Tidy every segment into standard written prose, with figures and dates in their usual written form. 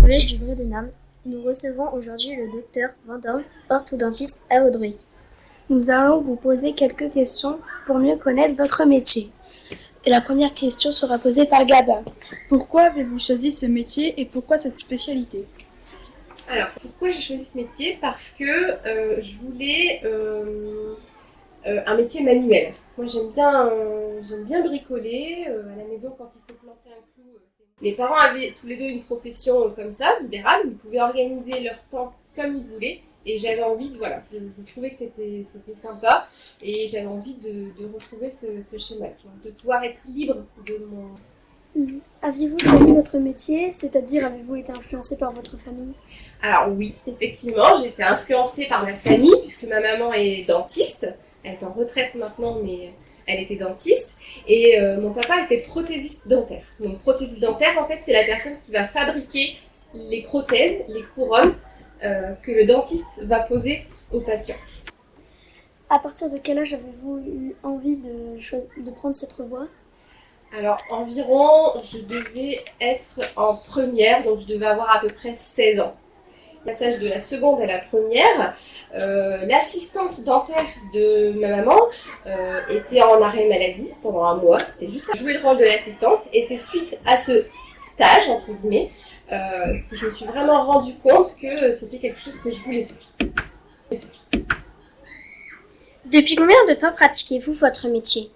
Collège du Vrai de Marne. Nous recevons aujourd'hui le docteur Vendorme, orthodontiste à Audrey. Nous allons vous poser quelques questions pour mieux connaître votre métier. Et la première question sera posée par Gabin. Pourquoi avez-vous choisi ce métier et pourquoi cette spécialité ? Alors, pourquoi j'ai choisi ce métier ? Parce que je voulais un métier manuel. Moi, j'aime bien bricoler. À la maison, quand il faut planter un clou, mes parents avaient tous les deux une profession comme ça, libérale. Ils pouvaient organiser leur temps comme ils voulaient. Et j'avais envie de, voilà, je trouvais que c'était sympa. Et j'avais envie de retrouver ce schéma, de pouvoir être libre de mon... Aviez-vous choisi votre métier, c'est-à-dire avez-vous été influencé par votre famille ? Alors oui, effectivement, j'ai été influencée par ma famille, puisque ma maman est dentiste. Elle est en retraite maintenant, mais elle était dentiste. Et mon papa était prothésiste dentaire. Donc prothésiste dentaire, en fait, c'est la personne qui va fabriquer les prothèses, les couronnes que le dentiste va poser aux patients. À partir de quel âge avez-vous eu envie de prendre cette voie ? Alors environ, je devais être en première, donc je devais avoir à peu près 16 ans. Passage de la seconde à la première, l'assistante dentaire de ma maman était en arrêt maladie pendant un mois. C'était juste à jouer le rôle de l'assistante. Et c'est suite à ce stage, entre guillemets, que je me suis vraiment rendu compte que c'était quelque chose que je voulais faire. Depuis combien de temps pratiquez-vous votre métier ?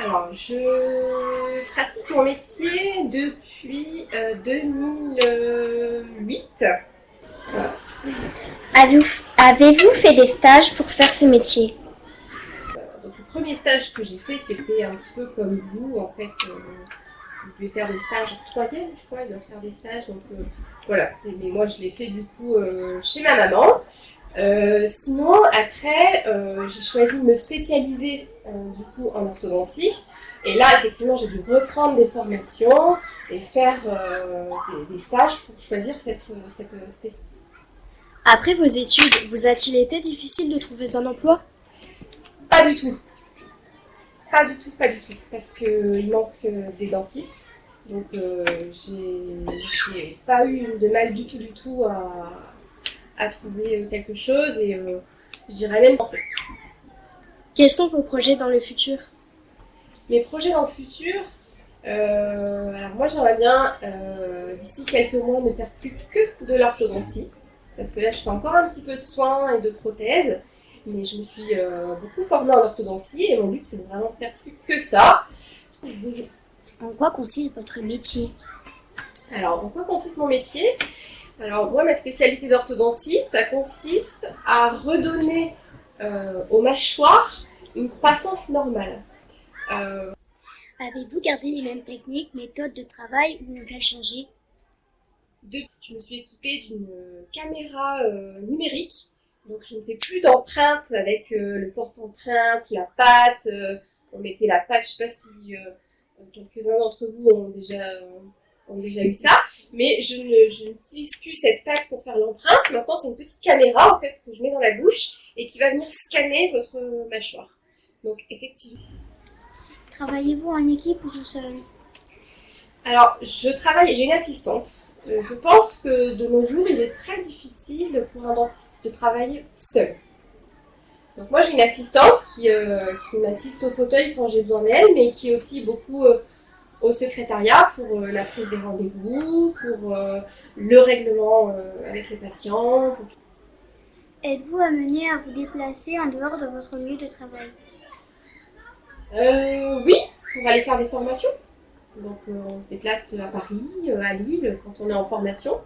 Alors, je pratique mon métier depuis 2008. Avez-vous fait des stages pour faire ce métier ? Donc le premier stage que j'ai fait, c'était un petit peu comme vous, en fait. Vous devez faire des stages en troisième, je crois, ils doivent faire des stages. Donc voilà, mais moi je l'ai fait du coup chez ma maman. Sinon, après, j'ai choisi de me spécialiser du coup en orthodontie. Et là, effectivement, j'ai dû reprendre des formations et faire des stages pour choisir cette spécialité. Après vos études, vous a-t-il été difficile de trouver un emploi ? Pas du tout. Pas du tout. Parce qu'il manque des dentistes. Donc, j'ai pas eu de mal du tout à trouver quelque chose. Et je dirais même penser. Quels sont vos projets dans le futur ? Mes projets dans le futur, alors moi j'aimerais bien d'ici quelques mois ne faire plus que de l'orthodontie, parce que là je fais encore un petit peu de soins et de prothèses, mais je me suis beaucoup formée en orthodontie et mon but c'est de vraiment faire plus que ça. En quoi consiste votre métier ? Alors en quoi consiste mon métier ? Alors moi ma spécialité d'orthodontie, ça consiste à redonner aux mâchoires une croissance normale. Avez-vous gardé les mêmes techniques, méthodes de travail ou ont-elles changé ? Je me suis équipée d'une caméra numérique, donc je ne fais plus d'empreintes avec le porte-empreinte, la patte. On mettait la patte, je ne sais pas si quelques-uns d'entre vous ont déjà eu ça, mais je n'utilise plus cette patte pour faire l'empreinte. Maintenant, c'est une petite caméra en fait que je mets dans la bouche et qui va venir scanner votre mâchoire. Donc effectivement. Travaillez-vous en équipe ou tout seul ? Alors, j'ai une assistante. Je pense que de nos jours, il est très difficile pour un dentiste de travailler seul. Donc moi, j'ai une assistante qui m'assiste au fauteuil quand j'ai besoin d'elle, mais qui est aussi beaucoup au secrétariat pour la prise des rendez-vous, pour le règlement avec les patients. Êtes-vous amené à vous déplacer en dehors de votre lieu de travail ? Oui, pour aller faire des formations. Donc on se déplace à Paris, à Lille, quand on est en formation.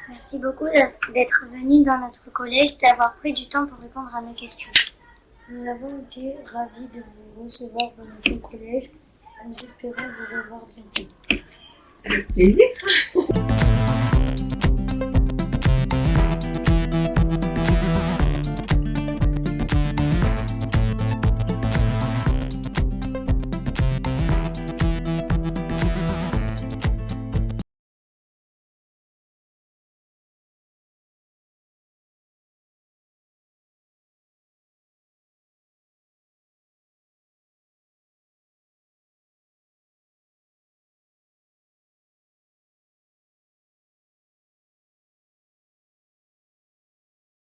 Merci beaucoup d'être venu dans notre collège, d'avoir pris du temps pour répondre à nos questions. Nous avons été ravis de vous recevoir dans notre collège. Nous espérons vous revoir bientôt. Avec plaisir.